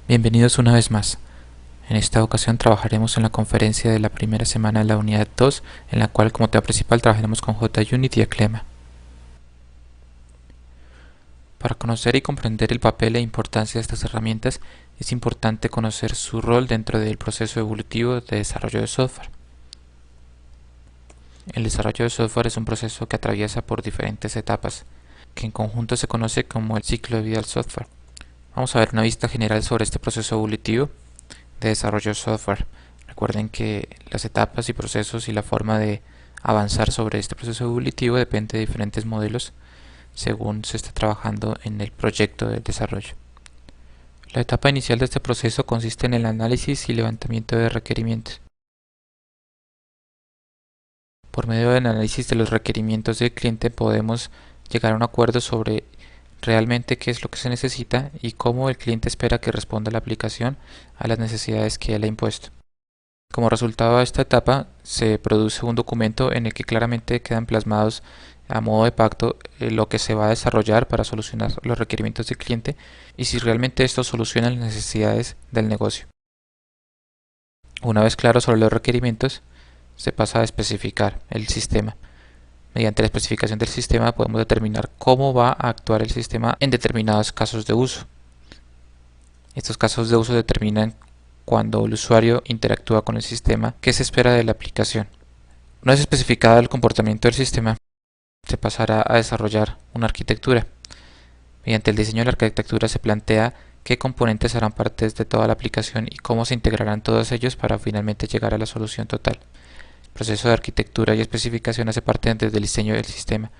Bienvenidos una vez más. En esta ocasión trabajaremos en la conferencia de la primera semana de la unidad 2, en la cual como tema principal trabajaremos con JUnit y Eclema. Para conocer y comprender el papel e importancia de estas herramientas, es importante conocer su rol dentro del proceso evolutivo de desarrollo de software. El desarrollo de software es un proceso que atraviesa por diferentes etapas, que en conjunto se conoce como el ciclo de vida del software. Vamos a ver una vista general sobre este proceso evolutivo de desarrollo de software. Recuerden que las etapas y procesos y la forma de avanzar sobre este proceso evolutivo depende de diferentes modelos según se está trabajando en el proyecto de desarrollo. La etapa inicial de este proceso consiste en el análisis y levantamiento de requerimientos. Por medio del análisis de los requerimientos del cliente podemos llegar a un acuerdo sobre realmente qué es lo que se necesita y cómo el cliente espera que responda la aplicación a las necesidades que él ha impuesto. Como resultado de esta etapa se produce un documento en el que claramente quedan plasmados a modo de pacto lo que se va a desarrollar para solucionar los requerimientos del cliente y si realmente esto soluciona las necesidades del negocio. Una vez claro sobre los requerimientos, se pasa a especificar el sistema. Mediante la especificación del sistema podemos determinar cómo va a actuar el sistema en determinados casos de uso. Estos casos de uso determinan cuando el usuario interactúa con el sistema, qué se espera de la aplicación. Una vez especificado el comportamiento del sistema, se pasará a desarrollar una arquitectura. Mediante el diseño de la arquitectura se plantea qué componentes harán parte de toda la aplicación y cómo se integrarán todos ellos para finalmente llegar a la solución total. El proceso de arquitectura y especificación hace parte desde el diseño del sistema,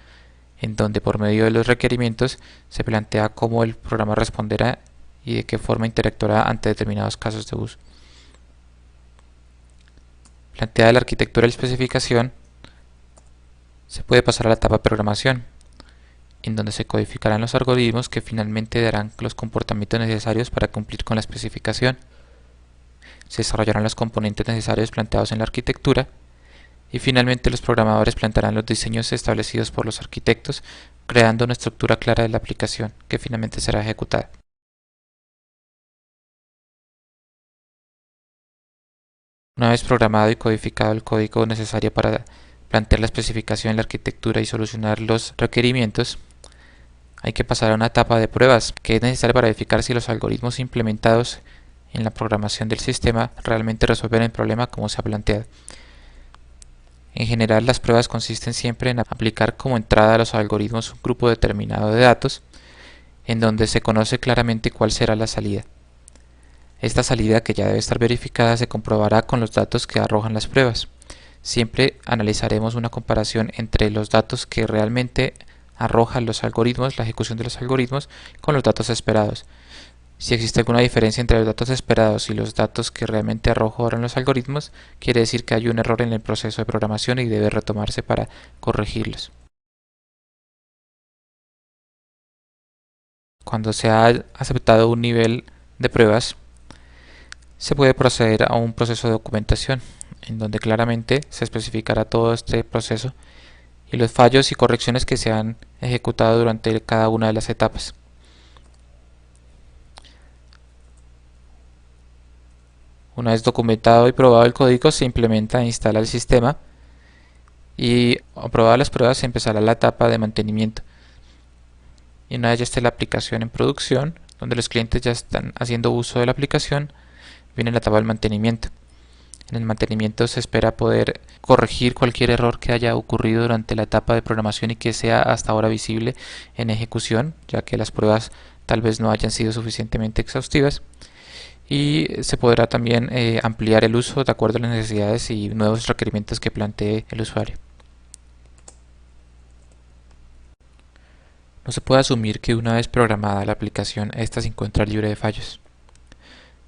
en donde por medio de los requerimientos se plantea cómo el programa responderá y de qué forma interactuará ante determinados casos de uso. Planteada la arquitectura y la especificación, se puede pasar a la etapa de programación, en donde se codificarán los algoritmos que finalmente darán los comportamientos necesarios para cumplir con la especificación. Se desarrollarán los componentes necesarios planteados en la arquitectura y finalmente los programadores plantearán los diseños establecidos por los arquitectos, creando una estructura clara de la aplicación que finalmente será ejecutada. Una vez programado y codificado el código necesario para plantear la especificación, la arquitectura y solucionar los requerimientos, hay que pasar a una etapa de pruebas que es necesaria para verificar si los algoritmos implementados en la programación del sistema realmente resuelven el problema como se ha planteado. En general, las pruebas consisten siempre en aplicar como entrada a los algoritmos un grupo determinado de datos, en donde se conoce claramente cuál será la salida. Esta salida, que ya debe estar verificada, se comprobará con los datos que arrojan las pruebas. Siempre analizaremos una comparación entre los datos que realmente arrojan los algoritmos, la ejecución de los algoritmos, con los datos esperados. Si existe alguna diferencia entre los datos esperados y los datos que realmente arrojan los algoritmos, quiere decir que hay un error en el proceso de programación y debe retomarse para corregirlos. Cuando se ha aceptado un nivel de pruebas, se puede proceder a un proceso de documentación, en donde claramente se especificará todo este proceso y los fallos y correcciones que se han ejecutado durante cada una de las etapas. Una vez documentado y probado el código, se implementa e instala el sistema y aprobadas las pruebas se empezará la etapa de mantenimiento. Y una vez ya esté la aplicación en producción, donde los clientes ya están haciendo uso de la aplicación, viene la etapa del mantenimiento. En el mantenimiento se espera poder corregir cualquier error que haya ocurrido durante la etapa de programación y que sea hasta ahora visible en ejecución, ya que las pruebas tal vez no hayan sido suficientemente exhaustivas. Y se podrá también ampliar el uso de acuerdo a las necesidades y nuevos requerimientos que plantee el usuario. No se puede asumir que una vez programada la aplicación, ésta se encuentra libre de fallos.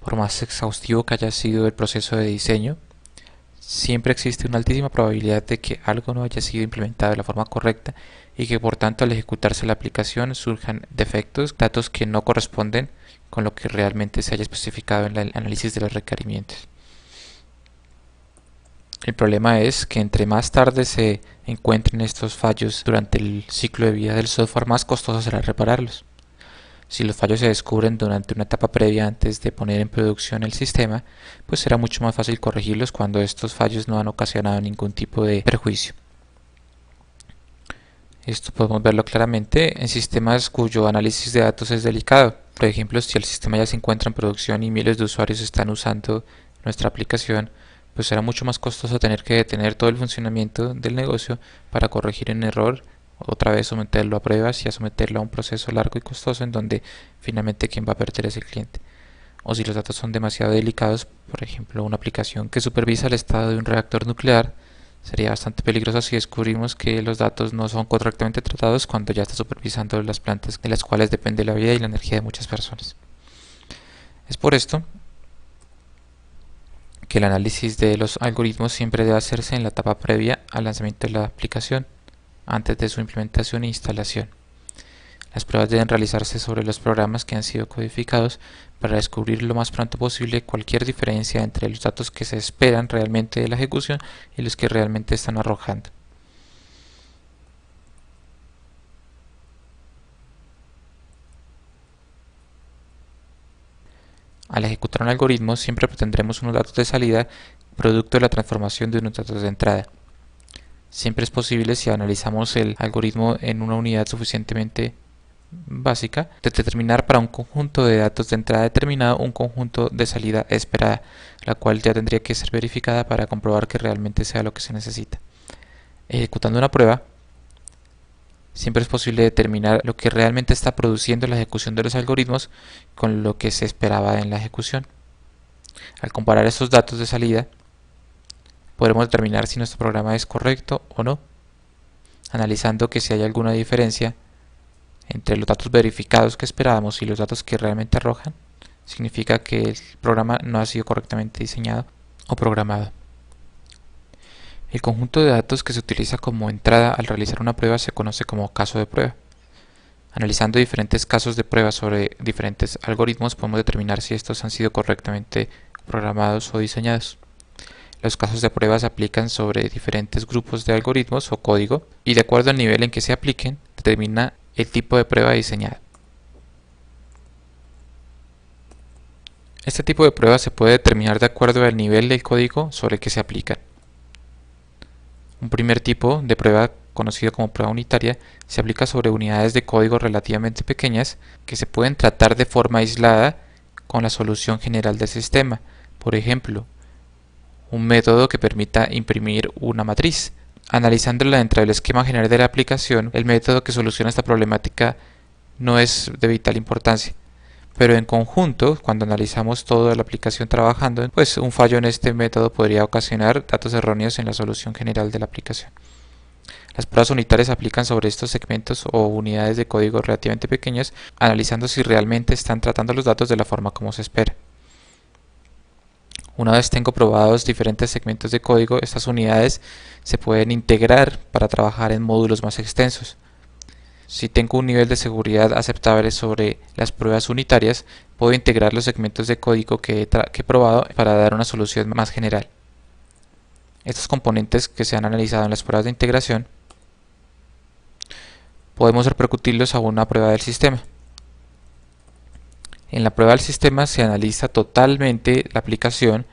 Por más exhaustivo que haya sido el proceso de diseño, siempre existe una altísima probabilidad de que algo no haya sido implementado de la forma correcta y que por tanto al ejecutarse la aplicación surjan defectos, datos que no corresponden con lo que realmente se haya especificado en el análisis de los requerimientos. El problema es que entre más tarde se encuentren estos fallos durante el ciclo de vida del software, más costoso será repararlos. Si los fallos se descubren durante una etapa previa antes de poner en producción el sistema, pues será mucho más fácil corregirlos cuando estos fallos no han ocasionado ningún tipo de perjuicio. Esto podemos verlo claramente en sistemas cuyo análisis de datos es delicado. Por ejemplo, si el sistema ya se encuentra en producción y miles de usuarios están usando nuestra aplicación, pues será mucho más costoso tener que detener todo el funcionamiento del negocio para corregir un error, otra vez someterlo a pruebas y a someterlo a un proceso largo y costoso en donde finalmente quien va a perder es el cliente. O si los datos son demasiado delicados, por ejemplo, una aplicación que supervisa el estado de un reactor nuclear, sería bastante peligroso si descubrimos que los datos no son correctamente tratados cuando ya está supervisando las plantas de las cuales depende la vida y la energía de muchas personas. Es por esto que el análisis de los algoritmos siempre debe hacerse en la etapa previa al lanzamiento de la aplicación, antes de su implementación e instalación. Las pruebas deben realizarse sobre los programas que han sido codificados para descubrir lo más pronto posible cualquier diferencia entre los datos que se esperan realmente de la ejecución y los que realmente están arrojando. Al ejecutar un algoritmo siempre obtendremos unos datos de salida producto de la transformación de unos datos de entrada. Siempre es posible, si analizamos el algoritmo en una unidad suficientemente básica, de determinar para un conjunto de datos de entrada determinado un conjunto de salida esperada, la cual ya tendría que ser verificada para comprobar que realmente sea lo que se necesita. Ejecutando una prueba, siempre es posible determinar lo que realmente está produciendo la ejecución de los algoritmos con lo que se esperaba en la ejecución. Al comparar estos datos de salida, podremos determinar si nuestro programa es correcto o no, analizando que si hay alguna diferencia entre los datos verificados que esperábamos y los datos que realmente arrojan, significa que el programa no ha sido correctamente diseñado o programado. El conjunto de datos que se utiliza como entrada al realizar una prueba se conoce como caso de prueba. Analizando diferentes casos de prueba sobre diferentes algoritmos, podemos determinar si estos han sido correctamente programados o diseñados. Los casos de prueba se aplican sobre diferentes grupos de algoritmos o código y, de acuerdo al nivel en que se apliquen, determina el tipo de prueba diseñada. Este tipo de prueba se puede determinar de acuerdo al nivel del código sobre el que se aplica. Un primer tipo de prueba, conocido como prueba unitaria, se aplica sobre unidades de código relativamente pequeñas que se pueden tratar de forma aislada con la solución general del sistema. Por ejemplo, un método que permita imprimir una matriz. Analizándola dentro del esquema general de la aplicación, el método que soluciona esta problemática no es de vital importancia. Pero en conjunto, cuando analizamos toda la aplicación trabajando, pues un fallo en este método podría ocasionar datos erróneos en la solución general de la aplicación. Las pruebas unitarias se aplican sobre estos segmentos o unidades de código relativamente pequeñas, analizando si realmente están tratando los datos de la forma como se espera. Una vez tengo probados diferentes segmentos de código, estas unidades se pueden integrar para trabajar en módulos más extensos. Si tengo un nivel de seguridad aceptable sobre las pruebas unitarias, puedo integrar los segmentos de código que he probado para dar una solución más general. Estos componentes que se han analizado en las pruebas de integración, podemos repercutirlos a una prueba del sistema. En la prueba del sistema se analiza totalmente la aplicación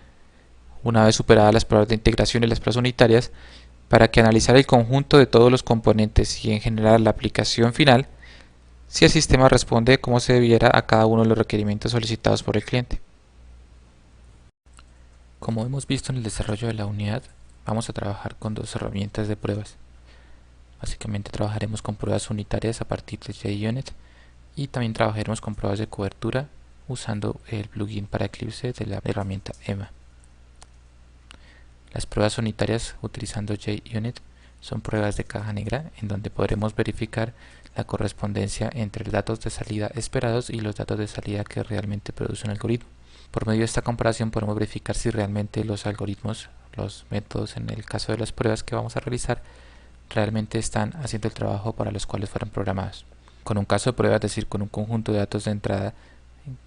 una vez superadas las pruebas de integración y las pruebas unitarias, para que analizar el conjunto de todos los componentes y en general la aplicación final, si el sistema responde como se debiera a cada uno de los requerimientos solicitados por el cliente. Como hemos visto en el desarrollo de la unidad, vamos a trabajar con dos herramientas de pruebas. Básicamente trabajaremos con pruebas unitarias a partir de JUnit y también trabajaremos con pruebas de cobertura usando el plugin para Eclipse de la herramienta EMA. Las pruebas unitarias utilizando JUnit son pruebas de caja negra en donde podremos verificar la correspondencia entre los datos de salida esperados y los datos de salida que realmente produce un algoritmo. Por medio de esta comparación podemos verificar si realmente los algoritmos, los métodos en el caso de las pruebas que vamos a realizar, realmente están haciendo el trabajo para los cuales fueron programados. Con un caso de prueba, es decir, con un conjunto de datos de entrada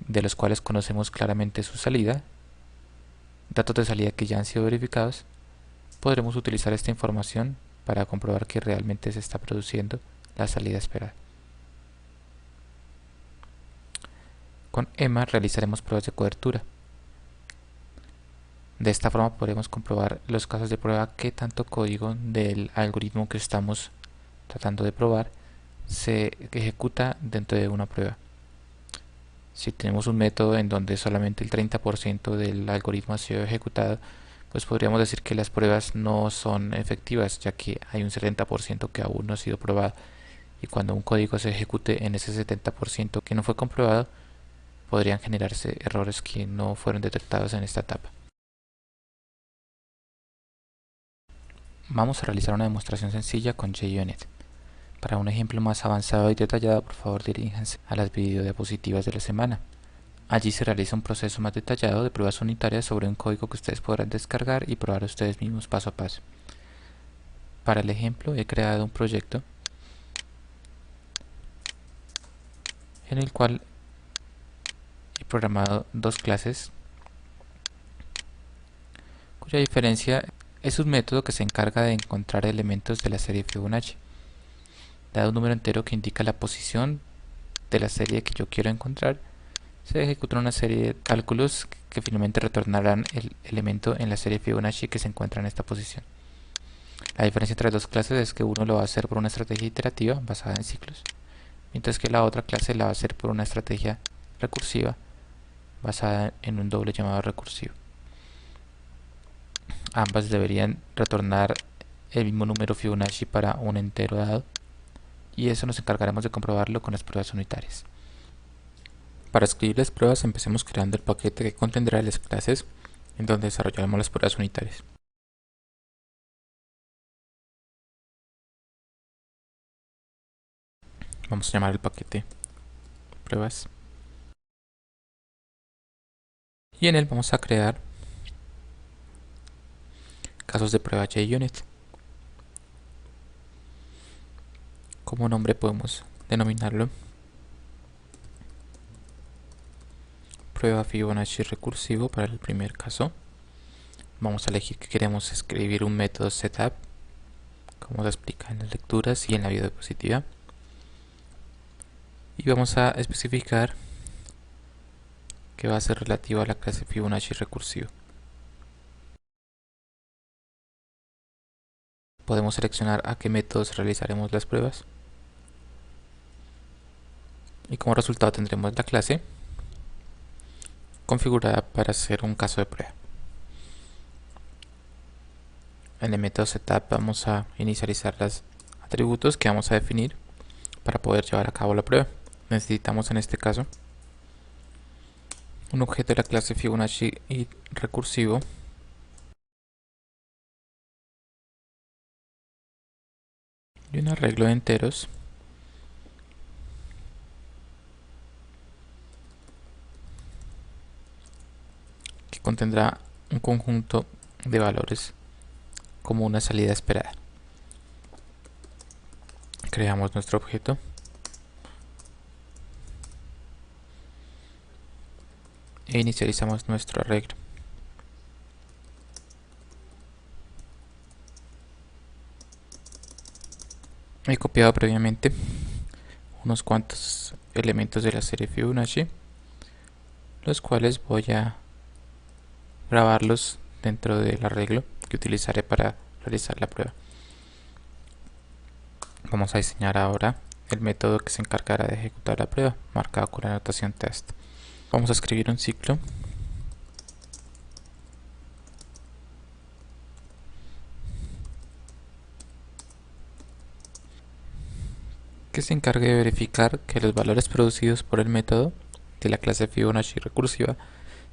de los cuales conocemos claramente su salida, datos de salida que ya han sido verificados, podremos utilizar esta información para comprobar que realmente se está produciendo la salida esperada. con EMMA realizaremos pruebas de cobertura. De esta forma podremos comprobar los casos de prueba que tanto código del algoritmo que estamos tratando de probar se ejecuta dentro de una prueba. Si tenemos un método en donde solamente el 30% del algoritmo ha sido ejecutado, pues podríamos decir que las pruebas no son efectivas, ya que hay un 70% que aún no ha sido probado. Y cuando un código se ejecute en ese 70% que no fue comprobado, podrían generarse errores que no fueron detectados en esta etapa. Vamos a realizar una demostración sencilla con JUnit. Para un ejemplo más avanzado y detallado, por favor diríjanse a las videodiapositivas de la semana. Allí se realiza un proceso más detallado de pruebas unitarias sobre un código que ustedes podrán descargar y probar ustedes mismos paso a paso. Para el ejemplo he creado un proyecto en el cual he programado dos clases cuya diferencia es un método que se encarga de encontrar elementos de la serie Fibonacci. Dado un número entero que indica la posición de la serie que yo quiero encontrar, se ejecutan una serie de cálculos que finalmente retornarán el elemento en la serie Fibonacci que se encuentra en esta posición. La diferencia entre las dos clases es que uno lo va a hacer por una estrategia iterativa basada en ciclos, mientras que la otra clase la va a hacer por una estrategia recursiva basada en un doble llamado recursivo. Ambas deberían retornar el mismo número Fibonacci para un entero dado, y eso nos encargaremos de comprobarlo con las pruebas unitarias. Para escribir las pruebas, empecemos creando el paquete que contendrá las clases en donde desarrollaremos las pruebas unitarias. Vamos a llamar el paquete pruebas y en él vamos a crear casos de prueba JUnit. Como nombre podemos denominarlo prueba Fibonacci recursivo para el primer caso. Vamos a elegir que queremos escribir un método setup, como se explica en las lecturas y en la videodiapositiva. Y vamos a especificar que va a ser relativo a la clase Fibonacci recursivo. Podemos seleccionar a qué métodos realizaremos las pruebas. Y como resultado tendremos la clase configurada para hacer un caso de prueba. En el método setup vamos a inicializar los atributos que vamos a definir para poder llevar a cabo la prueba. Necesitamos en este caso un objeto de la clase Fibonacci y recursivo y un arreglo de enteros que contendrá un conjunto de valores como una salida esperada. Creamos nuestro objeto e inicializamos nuestro arreglo. He copiado previamente unos cuantos elementos de la serie Fibonacci, los cuales voy a grabarlos dentro del arreglo que utilizaré para realizar la prueba. Vamos a diseñar ahora el método que se encargará de ejecutar la prueba, marcado con la notación test. Vamos a escribir un ciclo que se encargue de verificar que los valores producidos por el método de la clase Fibonacci recursiva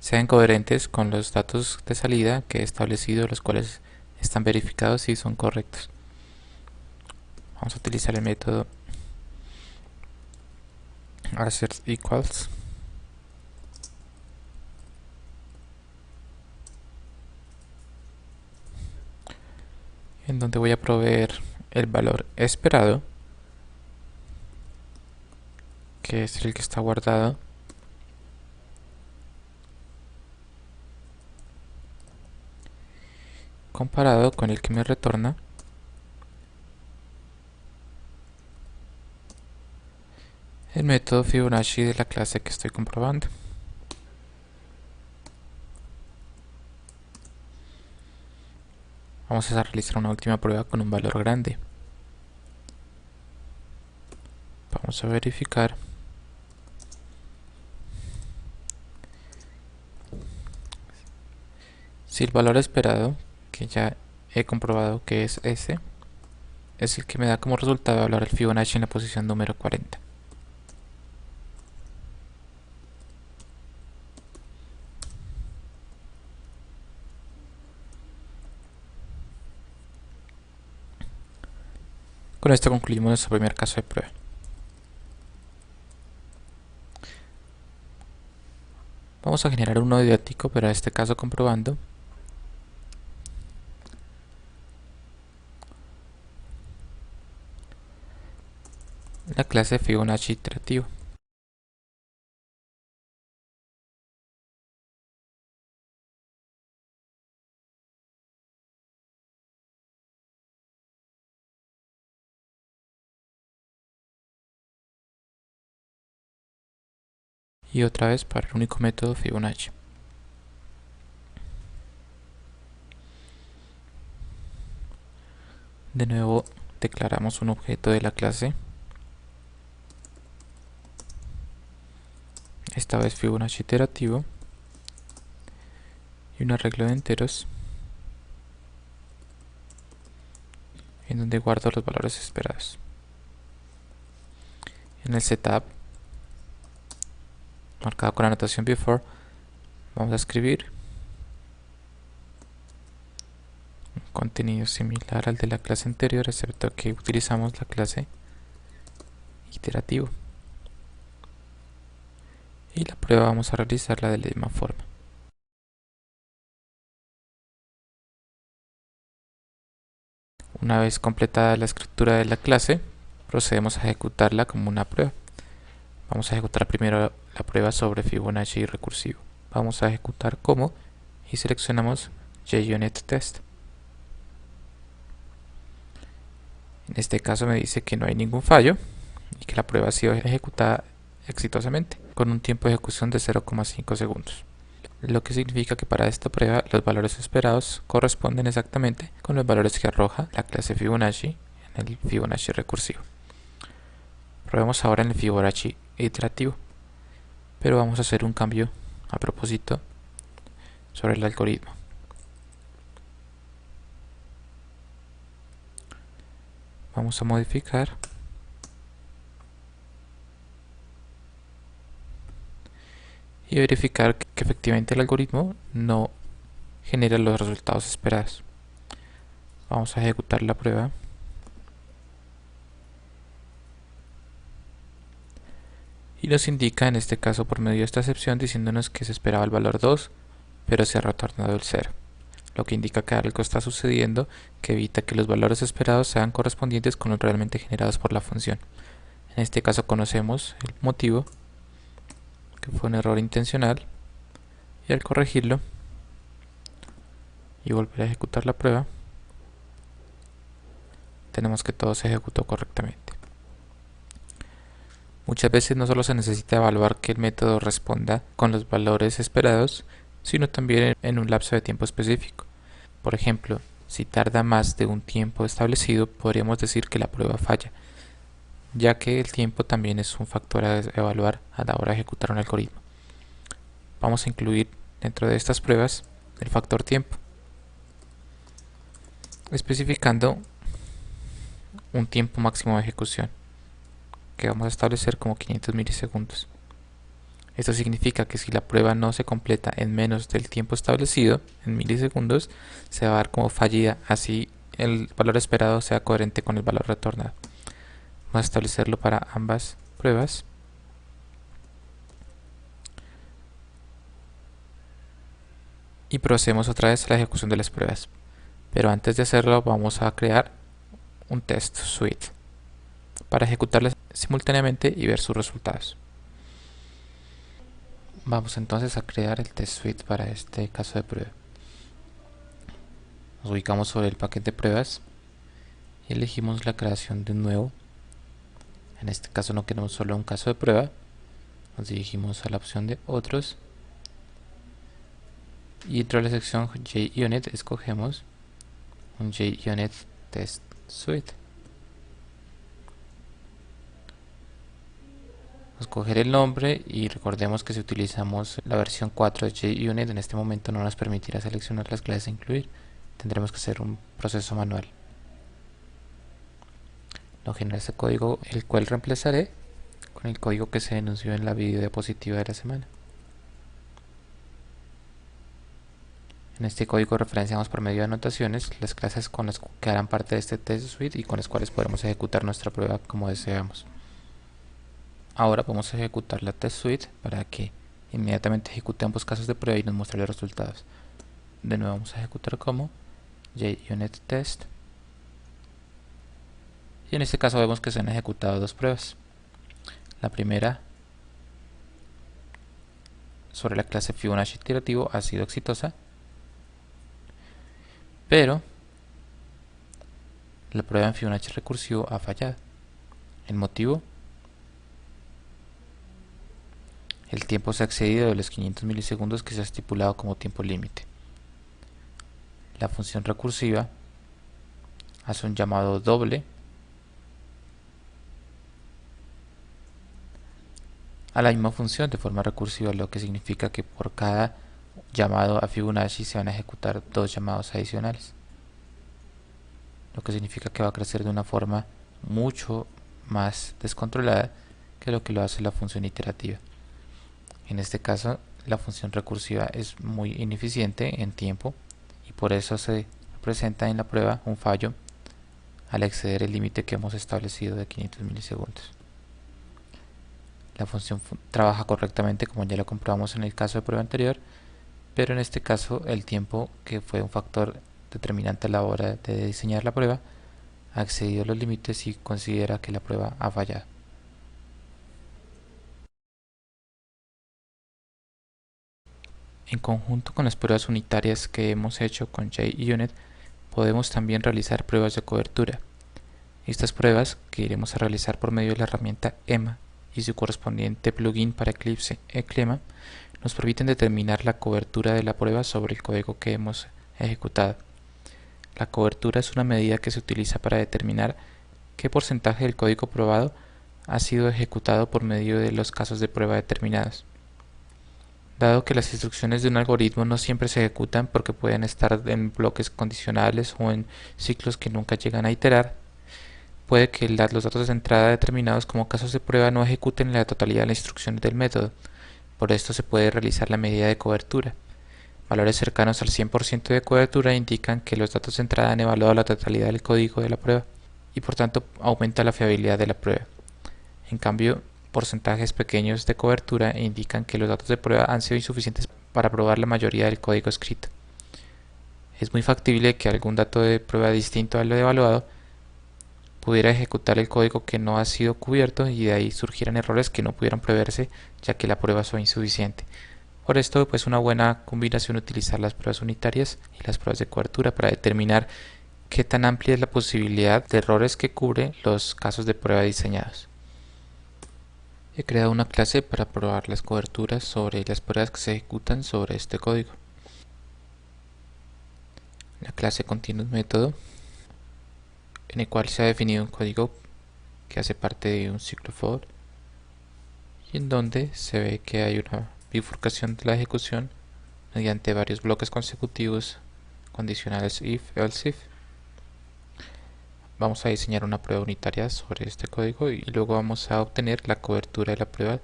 sean coherentes con los datos de salida que he establecido, los cuales están verificados y son correctos. Vamos a utilizar el método assert_equals en donde voy a proveer el valor esperado, que es el que está guardado, comparado con el que me retorna el el método Fibonacci de la clase que estoy comprobando. Vamos a realizar una última prueba con un valor grande. Vamos a verificar si el valor esperado, que ya he comprobado que es ese, es el que me da como resultado hablar el Fibonacci en la posición número 40. Con esto concluimos nuestro primer caso de prueba. Vamos a generar uno idéntico, pero en este caso comprobando la clase Fibonacci iterativo. Y otra vez para el único método Fibonacci. De nuevo declaramos un objeto de la clase, esta vez Fibonacci iterativo, y un arreglo de enteros en donde guardo los valores esperados. En el setup, marcado con la anotación before, vamos a escribir un contenido similar al de la clase anterior, excepto que utilizamos la clase iterativo. Y la prueba vamos a realizarla de la misma forma. Una vez completada la escritura de la clase, procedemos a ejecutarla como una prueba. Vamos a ejecutar primero la prueba sobre Fibonacci recursivo. Vamos a ejecutar como y seleccionamos JUnit Test. En este caso me dice que no hay ningún fallo y que la prueba ha sido ejecutada exitosamente con un tiempo de ejecución de 0,5 segundos. Lo que significa que para esta prueba los valores esperados corresponden exactamente con los valores que arroja la clase Fibonacci en el Fibonacci recursivo. Probemos ahora en el Fibonacci iterativo, pero vamos a hacer un cambio a propósito sobre el algoritmo. Vamos a modificar y verificar que efectivamente el algoritmo no genera los resultados esperados. Vamos a ejecutar la prueba y nos indica en este caso por medio de esta excepción diciéndonos que se esperaba el valor 2 pero se ha retornado el 0, lo que indica que algo está sucediendo que evita que los valores esperados sean correspondientes con los realmente generados por la función. En este caso conocemos el motivo, que fue un error intencional, y al corregirlo y volver a ejecutar la prueba tenemos que todo se ejecutó correctamente. Muchas veces no solo se necesita evaluar que el método responda con los valores esperados, sino también en un lapso de tiempo específico. Por ejemplo, si tarda más de un tiempo establecido, podríamos decir que la prueba falla, ya que el tiempo también es un factor a evaluar a la hora de ejecutar un algoritmo. Vamos a incluir dentro de estas pruebas el factor tiempo, especificando un tiempo máximo de ejecución que vamos a establecer como 500 milisegundos. Esto significa que si la prueba no se completa en menos del tiempo establecido, en milisegundos, se va a dar como fallida, así el valor esperado sea coherente con el valor retornado. Vamos a establecerlo para ambas pruebas. Y procedemos otra vez a la ejecución de las pruebas. Pero antes de hacerlo vamos a crear un test suite para ejecutarlas simultáneamente y ver sus resultados. Vamos entonces a crear el test suite para este caso de prueba. Nos ubicamos sobre el paquete de pruebas y elegimos la creación de un nuevo En este caso no queremos solo un caso de prueba, nos dirigimos a la opción de otros y dentro de la sección JUnit escogemos un JUnit Test Suite. Escoger el nombre y recordemos que si utilizamos la versión 4 de JUnit en este momento no nos permitirá seleccionar las clases a incluir, tendremos que hacer un proceso manual. No genera este código, el cual reemplazaré con el código que se denunció en la video diapositiva de la semana. En este código referenciamos por medio de anotaciones las clases con las que harán parte de este test suite y con las cuales podremos ejecutar nuestra prueba como deseamos. Ahora vamos a ejecutar la test suite para que inmediatamente ejecute ambos casos de prueba y nos muestre los resultados. De nuevo vamos a ejecutar como JUnit Test y en este caso vemos que se han ejecutado dos pruebas. La primera sobre la clase Fibonacci iterativo ha sido exitosa, pero la prueba en Fibonacci recursivo ha fallado. El motivo: el tiempo se ha excedido de los 500 milisegundos que se ha estipulado como tiempo límite. La función recursiva hace un llamado doble a la misma función de forma recursiva, lo que significa que por cada llamado a Fibonacci se van a ejecutar dos llamados adicionales, lo que significa que va a crecer de una forma mucho más descontrolada que lo que lo hace la función iterativa. En este caso, la función recursiva es muy ineficiente en tiempo y por eso se presenta en la prueba un fallo al exceder el límite que hemos establecido de 500 milisegundos. La función trabaja correctamente como ya lo comprobamos en el caso de prueba anterior, pero en este caso el tiempo, que fue un factor determinante a la hora de diseñar la prueba, ha excedido los límites y considera que la prueba ha fallado. En conjunto con las pruebas unitarias que hemos hecho con JUnit, podemos también realizar pruebas de cobertura. Estas pruebas, que iremos a realizar por medio de la herramienta EMA y su correspondiente plugin para Eclipse, Eclema, nos permiten determinar la cobertura de la prueba sobre el código que hemos ejecutado. La cobertura es una medida que se utiliza para determinar qué porcentaje del código probado ha sido ejecutado por medio de los casos de prueba determinados. Dado que las instrucciones de un algoritmo no siempre se ejecutan porque pueden estar en bloques condicionales o en ciclos que nunca llegan a iterar, puede que los datos de entrada determinados como casos de prueba no ejecuten la totalidad de las instrucciones del método. Por esto se puede realizar la medida de cobertura. Valores cercanos al 100% de cobertura indican que los datos de entrada han evaluado la totalidad del código de la prueba y por tanto aumenta la fiabilidad de la prueba. En cambio, porcentajes pequeños de cobertura indican que los datos de prueba han sido insuficientes para probar la mayoría del código escrito. Es muy factible que algún dato de prueba distinto al evaluado pudiera ejecutar el código que no ha sido cubierto y de ahí surgieran errores que no pudieran preverse ya que la prueba fue insuficiente. Por esto, pues una buena combinación utilizar las pruebas unitarias y las pruebas de cobertura para determinar qué tan amplia es la posibilidad de errores que cubre los casos de prueba diseñados. He creado una clase para probar las coberturas sobre las pruebas que se ejecutan sobre este código. La clase contiene un método en el cual se ha definido un código que hace parte de un ciclo for y en donde se ve que hay una bifurcación de la ejecución mediante varios bloques consecutivos condicionales if, else if. Vamos a diseñar una prueba unitaria sobre este código y luego vamos a obtener la cobertura de la prueba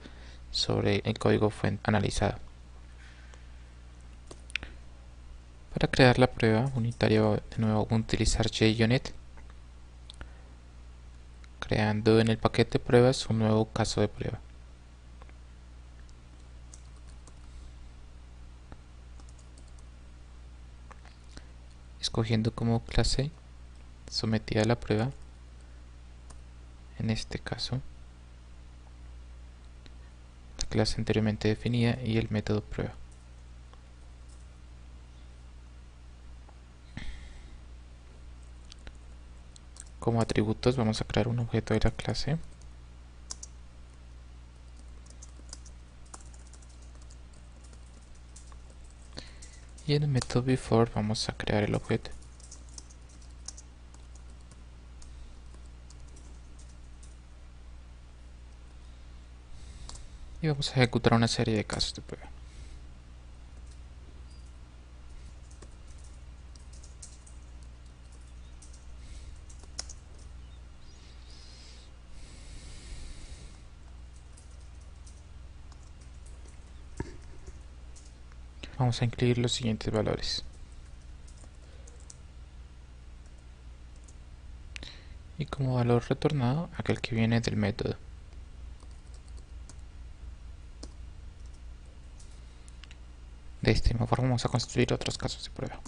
sobre el código fuente analizado. Para crear la prueba unitaria de nuevo vamos a utilizar JUnit, creando en el paquete pruebas un nuevo caso de prueba. Escogiendo como clase sometida a la prueba, en este caso, la clase anteriormente definida y el método prueba. Como atributos vamos a crear un objeto de la clase Y en el método before vamos a crear el objeto. Y vamos a ejecutar una serie de casos de prueba. Vamos a incluir los siguientes valores. Y como valor retornado, aquel que viene del método. De esta misma forma vamos a construir otros casos de prueba.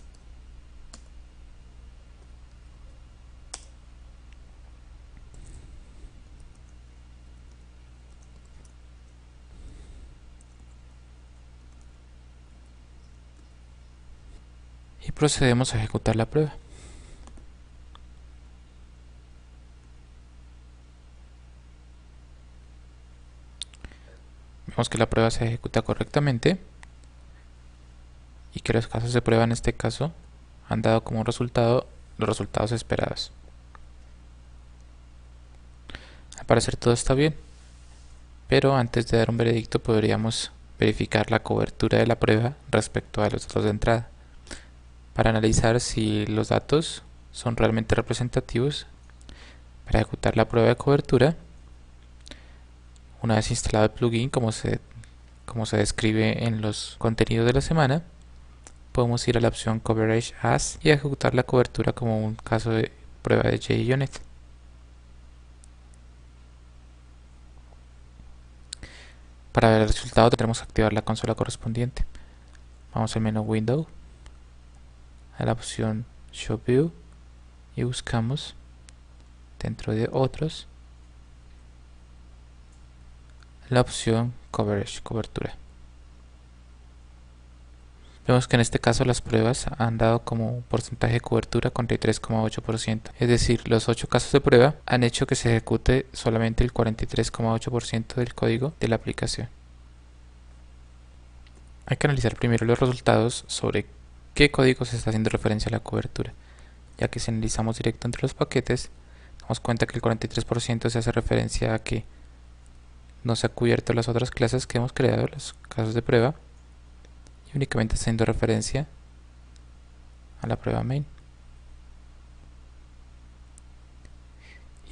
Y procedemos a ejecutar la prueba. Vemos que la prueba se ejecuta correctamente y que los casos de prueba en este caso han dado como resultado los resultados esperados. Al parecer todo está bien, pero antes de dar un veredicto podríamos verificar la cobertura de la prueba respecto a los datos de entrada, para analizar si los datos son realmente representativos. Para ejecutar la prueba de cobertura, una vez instalado el plugin como se describe en los contenidos de la semana, podemos ir a la opción Coverage As y ejecutar la cobertura como un caso de prueba de JUnit. Para ver el resultado tendremos que activar la consola correspondiente. Vamos al menú Window, a la opción Show View y buscamos dentro de otros la opción Coverage, cobertura. Vemos que en este caso las pruebas han dado como porcentaje de cobertura 43,8%, es decir, los 8 casos de prueba han hecho que se ejecute solamente el 43,8% del código de la aplicación. Hay que analizar primero los resultados sobre qué código se está haciendo referencia a la cobertura, ya que si analizamos directo entre los paquetes, damos cuenta que el 43% se hace referencia a que no se ha cubierto las otras clases que hemos creado, los casos de prueba, y únicamente está haciendo referencia a la prueba main.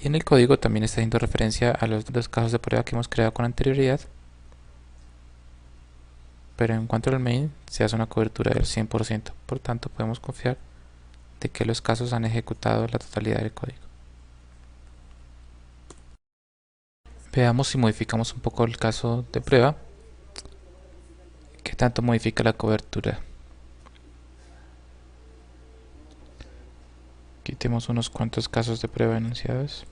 Y en el código también está haciendo referencia a los dos casos de prueba que hemos creado con anterioridad, pero en cuanto al main se hace una cobertura del 100%, por tanto podemos confiar de que los casos han ejecutado la totalidad del código. Veamos si modificamos un poco el caso de prueba, qué tanto modifica la cobertura. Quitemos unos cuantos casos de prueba enunciados.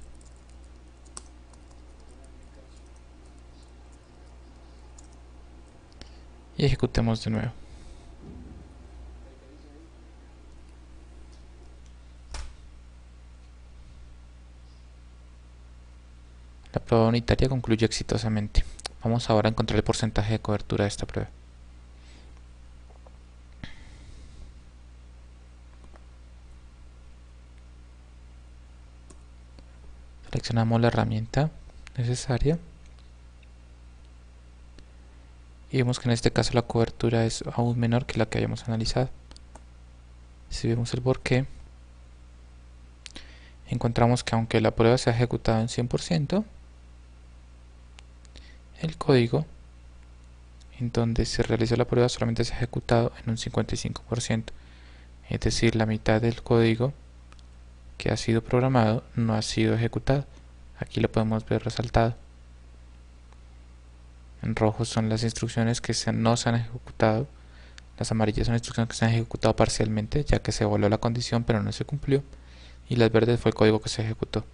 Y ejecutemos de nuevo. La prueba unitaria concluye exitosamente. Vamos ahora a encontrar el porcentaje de cobertura de esta prueba. Seleccionamos la herramienta necesaria y vemos que en este caso la cobertura es aún menor que la que hayamos analizado. Si vemos el porqué, encontramos que aunque la prueba se ha ejecutado en 100%, el código en donde se realizó la prueba solamente se ha ejecutado en un 55%, es decir, la mitad del código que ha sido programado no ha sido ejecutado. Aquí lo podemos ver resaltado. En rojo son las instrucciones que no se han ejecutado. Las amarillas son instrucciones que se han ejecutado parcialmente, ya que se evaluó la condición pero no se cumplió. Y las verdes fue el código que se ejecutó.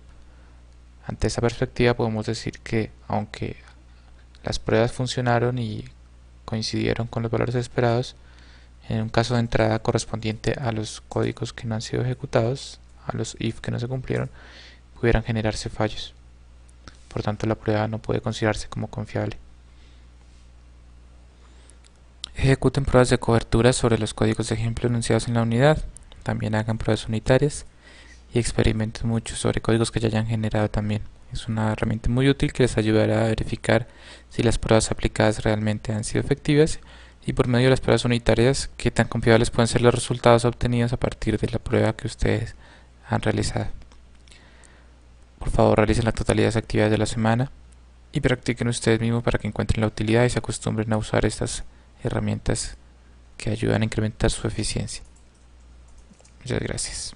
Ante esa perspectiva podemos decir que aunque las pruebas funcionaron y coincidieron con los valores esperados, en un caso de entrada correspondiente a los códigos que no han sido ejecutados, a los if que no se cumplieron, pudieran generarse fallos. Por tanto, la prueba no puede considerarse como confiable. Ejecuten pruebas de cobertura sobre los códigos de ejemplo enunciados en la unidad. También hagan pruebas unitarias y experimenten mucho sobre códigos que ya hayan generado también. Es una herramienta muy útil que les ayudará a verificar si las pruebas aplicadas realmente han sido efectivas y por medio de las pruebas unitarias qué tan confiables pueden ser los resultados obtenidos a partir de la prueba que ustedes han realizado. Por favor, realicen la totalidad de las actividades de la semana y practiquen ustedes mismos para que encuentren la utilidad y se acostumbren a usar estas herramientas que ayudan a incrementar su eficiencia. Muchas gracias.